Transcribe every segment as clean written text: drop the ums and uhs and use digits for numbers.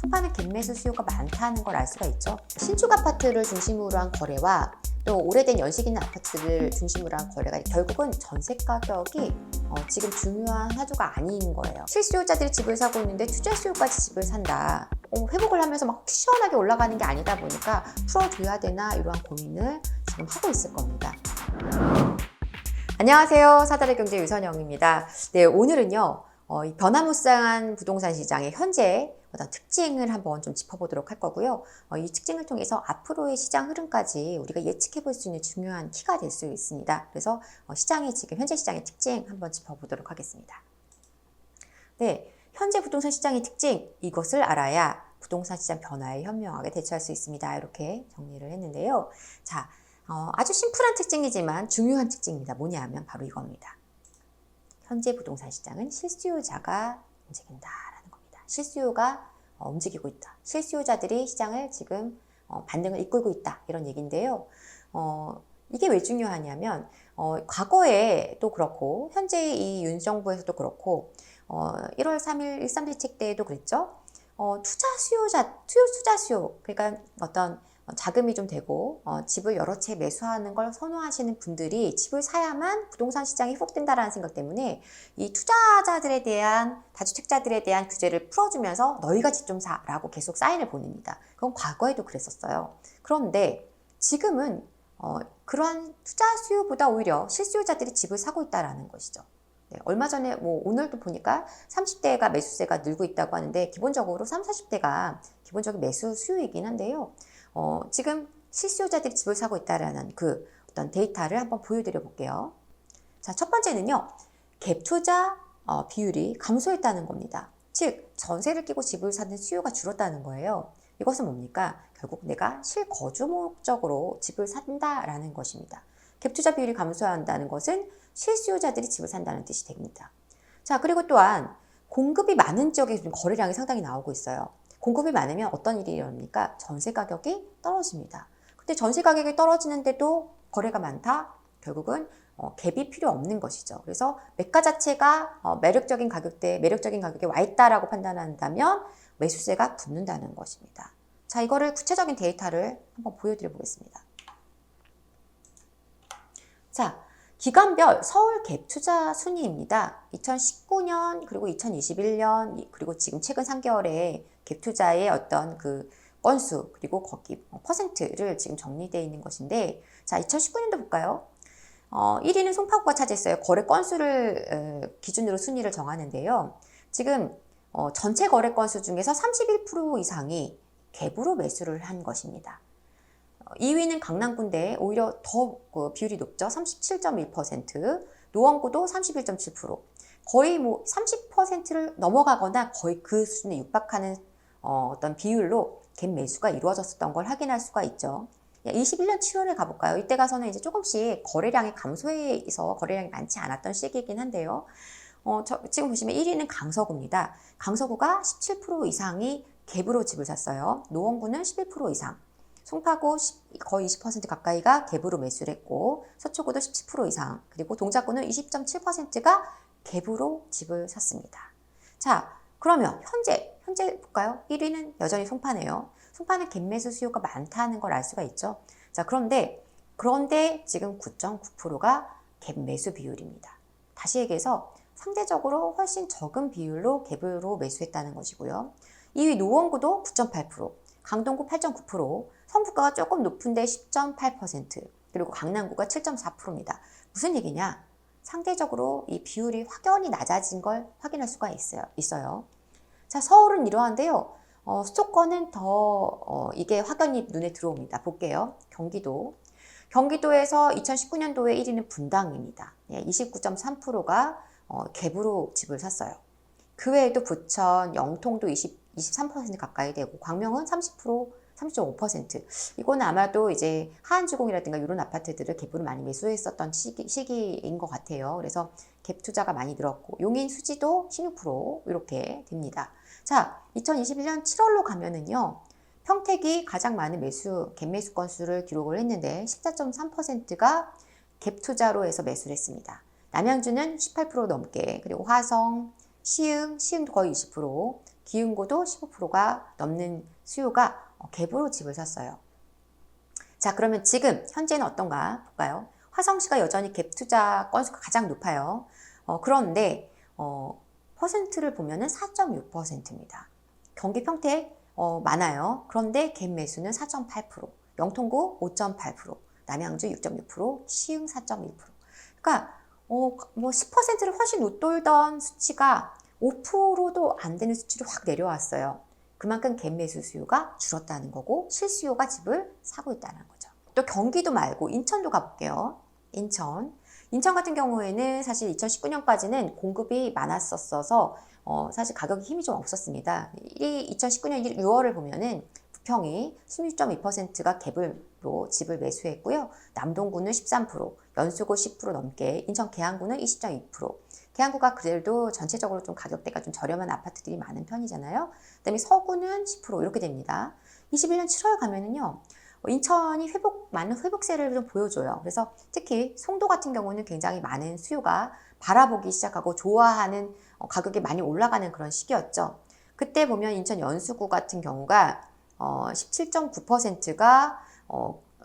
송파는 갭매수 수요가 많다는 걸 알 수가 있죠. 신축 아파트를 중심으로 한 거래와 또 오래된 연식 있는 아파트를 중심으로 한 거래가 결국은 전세 가격이 지금 중요한 화두가 아닌 거예요. 실수요자들이 집을 사고 있는데 투자 수요까지 집을 산다. 회복을 하면서 막 시원하게 올라가는 게 아니다 보니까 풀어줘야 되나 이러한 고민을 지금 하고 있을 겁니다. 안녕하세요. 사달의 경제 유선영입니다. 네, 오늘은요. 이 변화무쌍한 부동산 시장의 현재 어떤 특징을 한번 좀 짚어보도록 할 거고요. 이 특징을 통해서 앞으로의 시장 흐름까지 우리가 예측해 볼 수 있는 중요한 키가 될 수 있습니다. 그래서 시장의 지금 현재 시장의 특징 한번 짚어보도록 하겠습니다. 네, 현재 부동산 시장의 특징, 이것을 알아야 부동산 시장 변화에 현명하게 대처할 수 있습니다. 이렇게 정리를 했는데요. 자, 아주 심플한 특징이지만 중요한 특징입니다. 뭐냐면 바로 이겁니다. 현재 부동산 시장은 실수요자가 움직인다라는 겁니다. 실수요가 움직이고 있다. 실수요자들이 시장을 지금 반등을 이끌고 있다. 이런 얘기인데요. 이게 왜 중요하냐면 과거에도 그렇고 현재 이 윤 정부에서도 그렇고 1월 3일 1.3대책 때에도 그랬죠. 투자 수요 그러니까 어떤 자금이 좀 되고 집을 여러 채 매수하는 걸 선호하시는 분들이 집을 사야만 부동산 시장이 회복된다라는 생각 때문에 이 투자자들에 대한 다주택자들에 대한 규제를 풀어주면서 너희가 집 좀 사라고 계속 사인을 보냅니다. 그건 과거에도 그랬었어요. 그런데 지금은 그러한 투자 수요보다 오히려 실수요자들이 집을 사고 있다라는 것이죠. 네, 얼마 전에 오늘도 보니까 30대가 매수세가 늘고 있다고 하는데 기본적으로 30, 40대가 기본적인 매수 수요이긴 한데요. 지금 실수요자들이 집을 사고 있다라는 그 어떤 데이터를 한번 보여드려 볼게요. 자, 첫 번째는요. 갭 투자 비율이 감소했다는 겁니다. 즉, 전세를 끼고 집을 사는 수요가 줄었다는 거예요. 이것은 뭡니까? 결국 내가 실거주 목적으로 집을 산다라는 것입니다. 갭 투자 비율이 감소한다는 것은 실수요자들이 집을 산다는 뜻이 됩니다. 자, 그리고 또한 공급이 많은 지역에 거래량이 상당히 나오고 있어요. 공급이 많으면 어떤 일이 일어납니까? 전세 가격이 떨어집니다. 근데 전세 가격이 떨어지는데도 거래가 많다? 결국은 갭이 필요 없는 것이죠. 그래서 매가 자체가 매력적인 가격에 와 있다라고 판단한다면 매수세가 붙는다는 것입니다. 자, 이거를 구체적인 데이터를 한번 보여드려 보겠습니다. 자, 기간별 서울 갭 투자 순위입니다. 2019년 그리고 2021년 그리고 지금 최근 3개월에 갭 투자의 어떤 그 건수 그리고 거기 퍼센트를 지금 정리되어 있는 것인데, 자, 2019년도 볼까요? 1위는 송파구가 차지했어요. 거래 건수를 기준으로 순위를 정하는데요. 지금 전체 거래 건수 중에서 31% 이상이 갭으로 매수를 한 것입니다. 2위는 강남구인데 오히려 더 비율이 높죠. 37.1%, 노원구도 31.7%. 거의 30%를 넘어가거나 거의 그 수준에 육박하는 어떤 비율로 갭 매수가 이루어졌었던 걸 확인할 수가 있죠. 21년 7월에 가볼까요? 이때 가서는 이제 조금씩 거래량이 감소해서 거래량이 많지 않았던 시기이긴 한데요. 지금 보시면 1위는 강서구입니다. 강서구가 17% 이상이 갭으로 집을 샀어요. 노원구는 11% 이상. 송파구 거의 20% 가까이가 갭으로 매수를 했고, 서초구도 17% 이상, 그리고 동작구는 20.7%가 갭으로 집을 샀습니다. 자, 그러면 현재 볼까요? 1위는 여전히 송파네요. 송파는 갭 매수 수요가 많다는 걸 알 수가 있죠. 자, 그런데 지금 9.9%가 갭 매수 비율입니다. 다시 얘기해서 상대적으로 훨씬 적은 비율로 갭으로 매수했다는 것이고요. 2위 노원구도 9.8%, 강동구 8.9%, 성북구가 조금 높은데 10.8%, 그리고 강남구가 7.4%입니다. 무슨 얘기냐? 상대적으로 이 비율이 확연히 낮아진 걸 확인할 수가 있어요. 자, 서울은 이러한데요. 수도권은 더 이게 확연히 눈에 들어옵니다. 볼게요. 경기도에서 2019년도에 1위는 분당입니다. 29.3%가 갭으로 집을 샀어요. 그 외에도 부천, 영통도 23% 가까이 되고, 광명은 30%, 30.5%. 이거는 아마도 이제 하안주공이라든가 이런 아파트들을 갭으로 많이 매수했었던 시기인 것 같아요. 그래서 갭 투자가 많이 늘었고, 용인 수지도 16% 이렇게 됩니다. 자, 2021년 7월로 가면은요, 평택이 가장 많은 갭 매수 건수를 기록을 했는데 14.3%가 갭 투자로 해서 매수를 했습니다. 남양주는 18% 넘게, 그리고 화성, 시흥도 거의 20%, 기흥고도 15%가 넘는 수요가 갭으로 집을 샀어요. 자, 그러면 지금 현재는 어떤가 볼까요? 화성시가 여전히 갭 투자 건수가 가장 높아요. 그런데 퍼센트를 보면은 4.6%입니다. 경기 평택 많아요. 그런데 갭 매수는 4.8%, 영통구 5.8%, 남양주 6.6%, 시흥 4.1%. 그러니까 뭐 10%를 훨씬 웃돌던 수치가 5%도 안 되는 수치로 확 내려왔어요. 그만큼 갭 매수 수요가 줄었다는 거고 실수요가 집을 사고 있다는 거죠. 또 경기도 말고 인천도 가볼게요. 인천 같은 경우에는 사실 2019년까지는 공급이 많았었어서 사실 가격이 힘이 좀 없었습니다. 2019년 6월을 보면은 부평이 16.2%가 갭으로 집을 매수했고요. 남동구는 13%, 연수구 10% 넘게, 인천 계양구는 20.2%. 계양구가 그래도 전체적으로 좀 가격대가 좀 저렴한 아파트들이 많은 편이잖아요. 그다음에 서구는 10% 이렇게 됩니다. 21년 7월 가면은요. 인천이 많은 회복세를 좀 보여줘요. 그래서 특히 송도 같은 경우는 굉장히 많은 수요가 바라보기 시작하고 좋아하는 가격이 많이 올라가는 그런 시기였죠. 그때 보면 인천 연수구 같은 경우가 17.9%가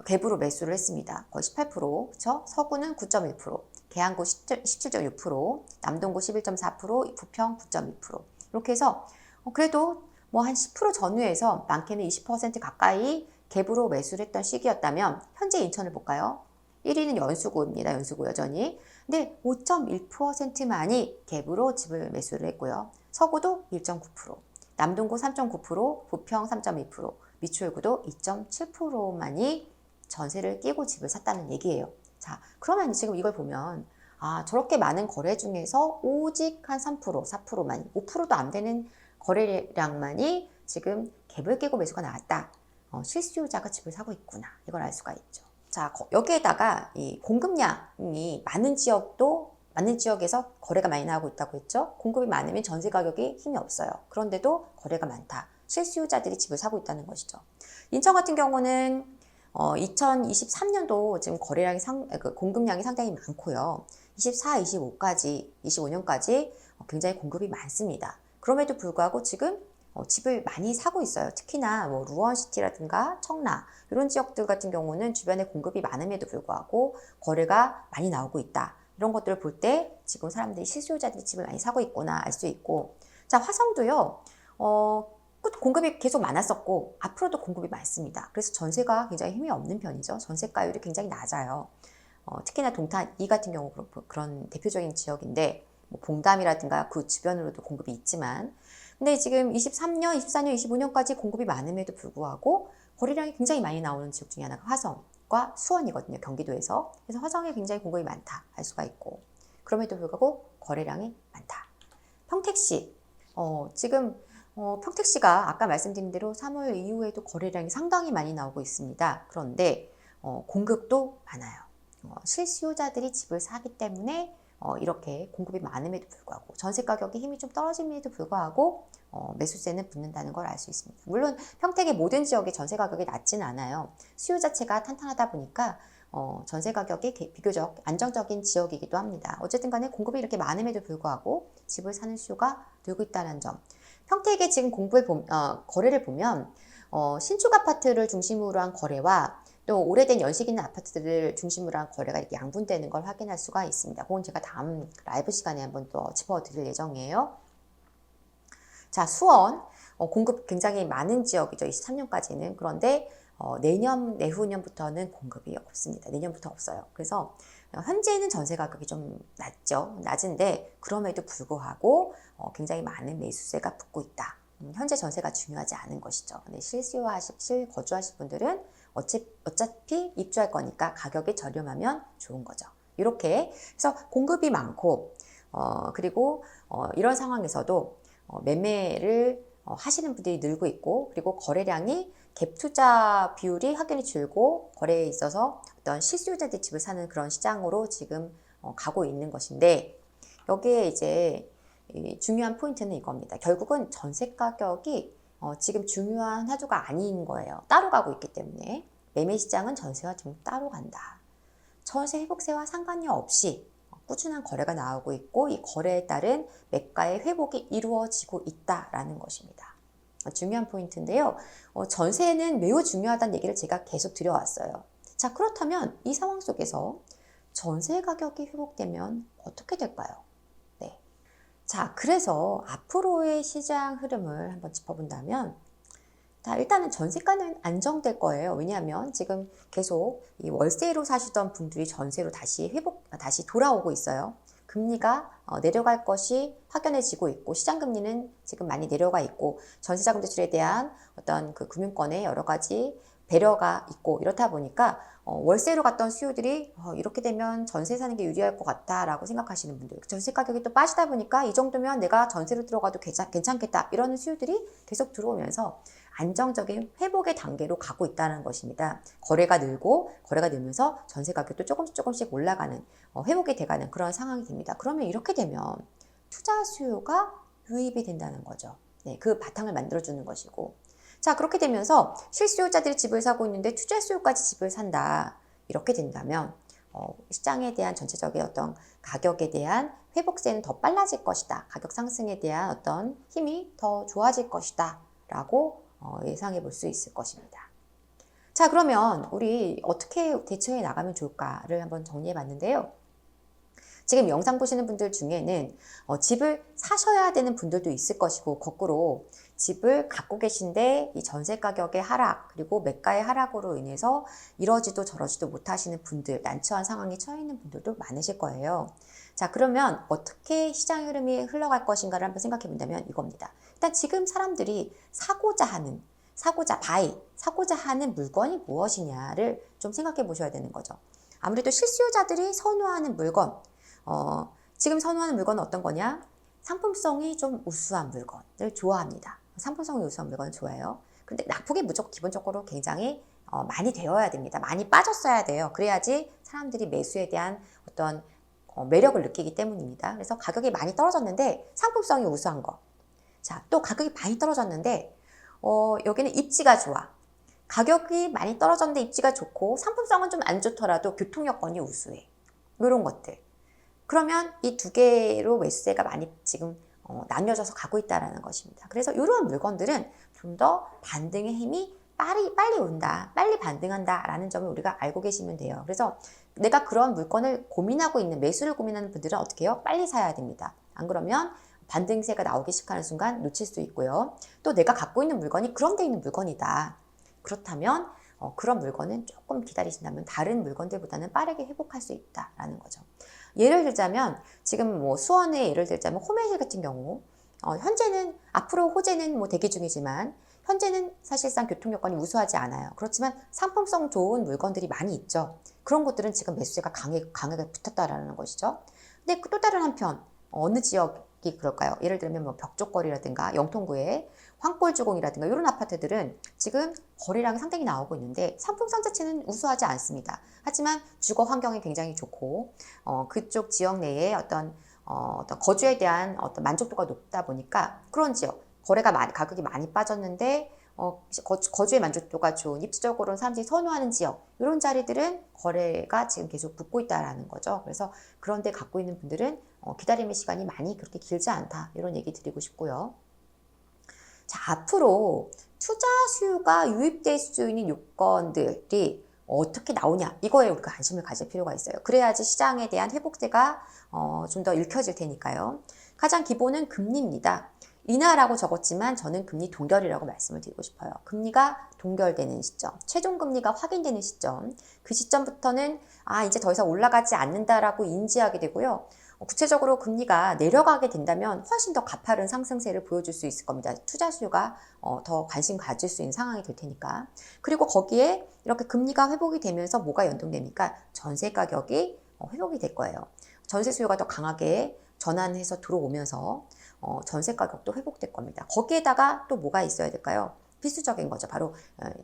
갭으로 매수를 했습니다. 거의 18%, 그쵸? 서구는 9.1%, 계양구 17.6%, 남동구 11.4%, 부평 9.2%. 이렇게 해서 그래도 뭐 한 10% 전후에서 많게는 20% 가까이 갭으로 매수를 했던 시기였다면 현재 인천을 볼까요? 1위는 연수구입니다. 연수구 여전히. 근데 5.1%만이 갭으로 집을 매수를 했고요. 서구도 1.9%, 남동구 3.9%, 부평 3.2%, 미추홀구도 2.7%만이 전세를 끼고 집을 샀다는 얘기예요. 자, 그러면 지금 이걸 보면 저렇게 많은 거래 중에서 오직 한 3%, 4%만, 5%도 안 되는 거래량만이 지금 갭을 끼고 매수가 나왔다. 실수요자가 집을 사고 있구나. 이걸 알 수가 있죠. 자, 여기에다가 이 공급량이 많은 지역에서 거래가 많이 나오고 있다고 했죠. 공급이 많으면 전세 가격이 힘이 없어요. 그런데도 거래가 많다. 실수요자들이 집을 사고 있다는 것이죠. 인천 같은 경우는 2023년도 지금 공급량이 상당히 많고요. 25년까지 굉장히 공급이 많습니다. 그럼에도 불구하고 지금 집을 많이 사고 있어요. 특히나 뭐 루원시티라든가 청라 이런 지역들 같은 경우는 주변에 공급이 많음에도 불구하고 거래가 많이 나오고 있다. 이런 것들을 볼 때 지금 사람들이 실수요자들이 집을 많이 사고 있구나 알 수 있고, 자, 화성도요. 공급이 계속 많았었고 앞으로도 공급이 많습니다. 그래서 전세가 굉장히 힘이 없는 편이죠. 전세가율이 굉장히 낮아요. 특히나 동탄 2 같은 경우 그런 대표적인 지역인데 뭐 봉담이라든가 그 주변으로도 공급이 있지만, 근데 지금 23년, 24년, 25년까지 공급이 많음에도 불구하고 거래량이 굉장히 많이 나오는 지역 중에 하나가 화성과 수원이거든요. 경기도에서. 그래서 화성에 굉장히 공급이 많다 알 수가 있고, 그럼에도 불구하고 거래량이 많다. 평택시 지금 평택시가 아까 말씀드린 대로 3월 이후에도 거래량이 상당히 많이 나오고 있습니다. 그런데 공급도 많아요. 실수요자들이 집을 사기 때문에 이렇게 공급이 많음에도 불구하고 전세 가격이 힘이 좀 떨어짐에도 불구하고 매수세는 붙는다는 걸 알 수 있습니다. 물론 평택의 모든 지역의 전세 가격이 낮지는 않아요. 수요 자체가 탄탄하다 보니까 전세 가격이 비교적 안정적인 지역이기도 합니다. 어쨌든 간에 공급이 이렇게 많음에도 불구하고 집을 사는 수요가 늘고 있다는 점. 평택의 지금 거래를 보면 신축 아파트를 중심으로 한 거래와 또 오래된 연식 있는 아파트들을 중심으로 한 거래가 이렇게 양분되는 걸 확인할 수가 있습니다. 그건 제가 다음 라이브 시간에 한번 또 짚어드릴 예정이에요. 자, 수원 공급 굉장히 많은 지역이죠. 23년까지는. 그런데 내후년부터는 공급이 없습니다. 내년부터 없어요. 그래서 현재는 전세 가격이 좀 낮은데 그럼에도 불구하고 굉장히 많은 매수세가 붙고 있다. 현재 전세가 중요하지 않은 것이죠. 근데 실거주하실 분들은 어차피 입주할 거니까 가격이 저렴하면 좋은 거죠. 이렇게 해서 공급이 많고 그리고 이런 상황에서도 매매를 하시는 분들이 늘고 있고, 그리고 거래량이 갭 투자 비율이 확연히 줄고 거래에 있어서 어떤 실수요자들 집을 사는 그런 시장으로 지금 가고 있는 것인데, 여기에 이제 중요한 포인트는 이겁니다. 결국은 전세 가격이 지금 중요한 화두가 아닌 거예요. 따로 가고 있기 때문에 매매 시장은 전세와 좀 따로 간다. 전세 회복세와 상관이 없이 꾸준한 거래가 나오고 있고 이 거래에 따른 매가의 회복이 이루어지고 있다라는 것입니다. 중요한 포인트인데요. 전세는 매우 중요하다는 얘기를 제가 계속 드려왔어요. 자, 그렇다면 이 상황 속에서 전세 가격이 회복되면 어떻게 될까요? 네. 자, 그래서 앞으로의 시장 흐름을 한번 짚어본다면 자, 일단은 전세가는 안정될 거예요. 왜냐하면 지금 계속 이 월세로 사시던 분들이 전세로 다시 돌아오고 있어요. 금리가 내려갈 것이 확연해지고 있고 시장 금리는 지금 많이 내려가 있고 전세자금 대출에 대한 어떤 그 금융권의 여러 가지 배려가 있고 이렇다 보니까 월세로 갔던 수요들이 이렇게 되면 전세 사는 게 유리할 것 같다라고 생각하시는 분들, 전세 가격이 또 빠지다 보니까 이 정도면 내가 전세로 들어가도 괜찮겠다 이런 수요들이 계속 들어오면서 안정적인 회복의 단계로 가고 있다는 것입니다. 거래가 늘면서 전세 가격도 조금씩 올라가는 회복이 돼가는 그런 상황이 됩니다. 그러면 이렇게 되면 투자 수요가 유입이 된다는 거죠. 네, 그 바탕을 만들어주는 것이고 자, 그렇게 되면서 실수요자들이 집을 사고 있는데 투자 수요까지 집을 산다. 이렇게 된다면 시장에 대한 전체적인 어떤 가격에 대한 회복세는 더 빨라질 것이다. 가격 상승에 대한 어떤 힘이 더 좋아질 것이다. 라고 예상해 볼 수 있을 것입니다. 자, 그러면 우리 어떻게 대처해 나가면 좋을까를 한번 정리해 봤는데요. 지금 영상 보시는 분들 중에는 집을 사셔야 되는 분들도 있을 것이고 거꾸로 집을 갖고 계신데 이 전세 가격의 하락 그리고 매가의 하락으로 인해서 이러지도 저러지도 못하시는 분들, 난처한 상황에 처해 있는 분들도 많으실 거예요. 자, 그러면 어떻게 시장 흐름이 흘러갈 것인가를 한번 생각해 본다면 이겁니다. 일단 지금 사람들이 사고자 하는 물건이 무엇이냐를 좀 생각해 보셔야 되는 거죠. 아무래도 실수요자들이 선호하는 물건, 지금 선호하는 물건은 어떤 거냐? 상품성이 좀 우수한 물건을 좋아합니다. 상품성이 우수한 물건을 좋아해요. 근데 납폭이 무조건 기본적으로 굉장히 많이 되어야 됩니다. 많이 빠졌어야 돼요. 그래야지 사람들이 매수에 대한 어떤 매력을 느끼기 때문입니다. 그래서 가격이 많이 떨어졌는데 상품성이 우수한 거. 자, 또 가격이 많이 떨어졌는데 여기는 입지가 좋아. 가격이 많이 떨어졌는데 입지가 좋고 상품성은 좀 안 좋더라도 교통 여건이 우수해. 이런 것들. 그러면 이 두 개로 매수세가 많이 지금 나뉘어져서 가고 있다는 것입니다. 그래서 이런 물건들은 좀 더 반등의 힘이 빨리 온다, 빨리 반등한다라는 점을 우리가 알고 계시면 돼요. 그래서 내가 그런 물건을 매수를 고민하는 분들은 어떻게 해요? 빨리 사야 됩니다. 안 그러면 반등세가 나오기 시작하는 순간 놓칠 수 있고요. 또 내가 갖고 있는 물건이 그런 데 있는 물건이다. 그렇다면 그런 물건은 조금 기다리신다면 다른 물건들보다는 빠르게 회복할 수 있다라는 거죠. 예를 들자면 지금 수원의 예를 들자면 홈앤힐 같은 경우 앞으로 호재는 대기 중이지만 현재는 사실상 교통 여건이 우수하지 않아요. 그렇지만 상품성 좋은 물건들이 많이 있죠. 그런 것들은 지금 매수세가 강하게 붙었다라는 것이죠. 근데 또 다른 한편 어느 지역이 그럴까요? 예를 들면 벽족거리라든가 영통구의 황골주공이라든가 이런 아파트들은 지금 거래량이 상당히 나오고 있는데 상품성 자체는 우수하지 않습니다. 하지만 주거 환경이 굉장히 좋고 그쪽 지역 내에 어떤 거주에 대한 어떤 만족도가 높다 보니까 그런 지역 가격이 많이 빠졌는데 거주의 만족도가 좋은 입지적으로는 사람들이 선호하는 지역 이런 자리들은 거래가 지금 계속 붙고 있다라는 거죠. 그래서 그런 데 갖고 있는 분들은 기다림의 시간이 많이 그렇게 길지 않다 이런 얘기 드리고 싶고요. 자, 앞으로 투자 수요가 유입될 수 있는 요건들이 어떻게 나오냐 이거에 우리가 관심을 가질 필요가 있어요. 그래야지 시장에 대한 회복세가 좀 더 읽혀질 테니까요. 가장 기본은 금리입니다. 인하라고 적었지만 저는 금리 동결이라고 말씀을 드리고 싶어요. 금리가 동결되는 시점, 최종 금리가 확인되는 시점, 그 시점부터는 이제 더 이상 올라가지 않는다라고 인지하게 되고요. 구체적으로 금리가 내려가게 된다면 훨씬 더 가파른 상승세를 보여줄 수 있을 겁니다. 투자 수요가 더 관심 가질 수 있는 상황이 될 테니까. 그리고 거기에 이렇게 금리가 회복이 되면서 뭐가 연동됩니까? 전세 가격이 회복이 될 거예요. 전세 수요가 더 강하게 전환해서 들어오면서 전세 가격도 회복될 겁니다. 거기에다가 또 뭐가 있어야 될까요? 필수적인 거죠. 바로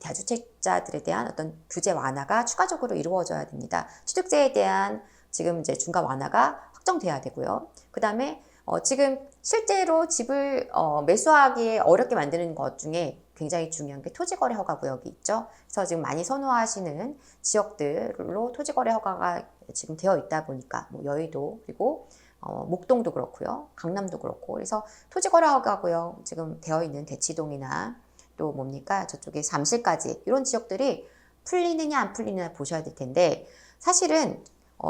다주택자들에 대한 어떤 규제 완화가 추가적으로 이루어져야 됩니다. 취득세에 대한 지금 이제 중과 완화가 확정돼야 되고요. 그 다음에 지금 실제로 집을 매수하기 어렵게 만드는 것 중에 굉장히 중요한 게 토지거래 허가 구역이 있죠. 그래서 지금 많이 선호하시는 지역들로 토지거래 허가가 지금 되어 있다 보니까 뭐 여의도 그리고 목동도 그렇고요. 강남도 그렇고. 그래서 토지거래 허가 구역 지금 되어 있는 대치동이나 또 뭡니까? 저쪽에 잠실까지 이런 지역들이 풀리느냐 안 풀리느냐 보셔야 될 텐데 사실은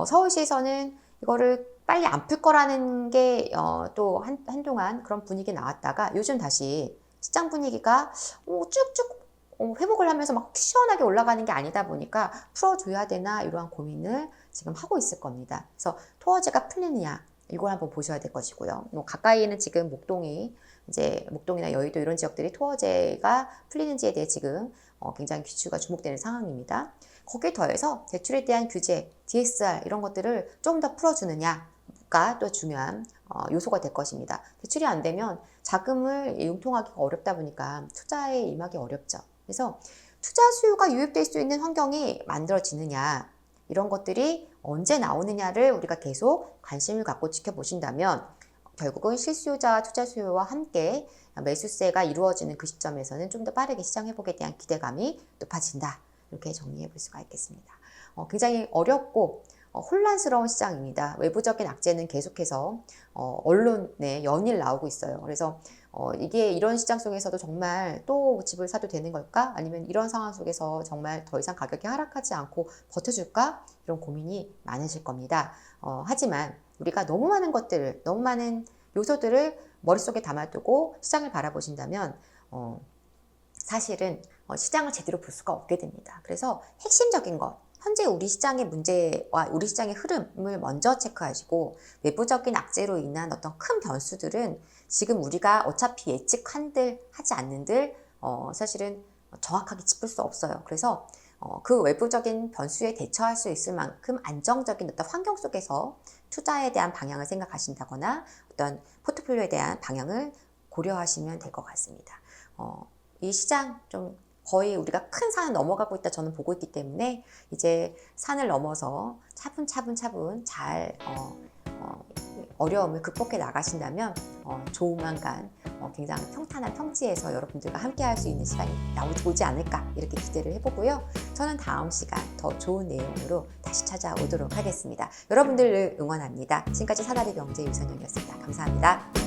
서울시에서는 이거를 빨리 안 풀 거라는 게 또 한동안 그런 분위기 나왔다가 요즘 다시 시장 분위기가 쭉쭉 회복을 하면서 막 시원하게 올라가는 게 아니다 보니까 풀어줘야 되나 이러한 고민을 지금 하고 있을 겁니다. 그래서 토어제가 풀리느냐 이걸 한번 보셔야 될 것이고요. 뭐 가까이에는 지금 목동이나 여의도 이런 지역들이 토어제가 풀리는지에 대해 지금 굉장히 귀추가 주목되는 상황입니다. 거기에 더해서 대출에 대한 규제, DSR 이런 것들을 조금 더 풀어주느냐가 또 중요한 요소가 될 것입니다. 대출이 안 되면 자금을 융통하기가 어렵다 보니까 투자에 임하기 어렵죠. 그래서 투자 수요가 유입될 수 있는 환경이 만들어지느냐 이런 것들이 언제 나오느냐를 우리가 계속 관심을 갖고 지켜보신다면 결국은 실수요자와 투자 수요와 함께 매수세가 이루어지는 그 시점에서는 좀 더 빠르게 시장 회복에 대한 기대감이 높아진다. 이렇게 정리해 볼 수가 있겠습니다. 굉장히 어렵고 혼란스러운 시장입니다. 외부적인 악재는 계속해서 언론에 연일 나오고 있어요. 그래서 이게 이런 시장 속에서도 정말 또 집을 사도 되는 걸까? 아니면 이런 상황 속에서 정말 더 이상 가격이 하락하지 않고 버텨줄까? 이런 고민이 많으실 겁니다. 하지만 우리가 너무 많은 요소들을 머릿속에 담아두고 시장을 바라보신다면 사실은 시장을 제대로 볼 수가 없게 됩니다. 그래서 핵심적인 것, 현재 우리 시장의 문제와 우리 시장의 흐름을 먼저 체크하시고 외부적인 악재로 인한 어떤 큰 변수들은 지금 우리가 어차피 예측한들 하지 않는들 사실은 정확하게 짚을 수 없어요. 그래서 그 외부적인 변수에 대처할 수 있을 만큼 안정적인 어떤 환경 속에서 투자에 대한 방향을 생각하신다거나 어떤 포트폴리오에 대한 방향을 고려하시면 될 것 같습니다. 이 시장 좀 거의 우리가 큰 산을 넘어가고 있다 저는 보고 있기 때문에 이제 산을 넘어서 차분차분 잘 어려움을 극복해 나가신다면 조만간 굉장히 평탄한 평지에서 여러분들과 함께 할 수 있는 시간이 오지 않을까 이렇게 기대를 해보고요. 저는 다음 시간 더 좋은 내용으로 다시 찾아오도록 하겠습니다. 여러분들을 응원합니다. 지금까지 사다리 경제 유선영이었습니다. 감사합니다.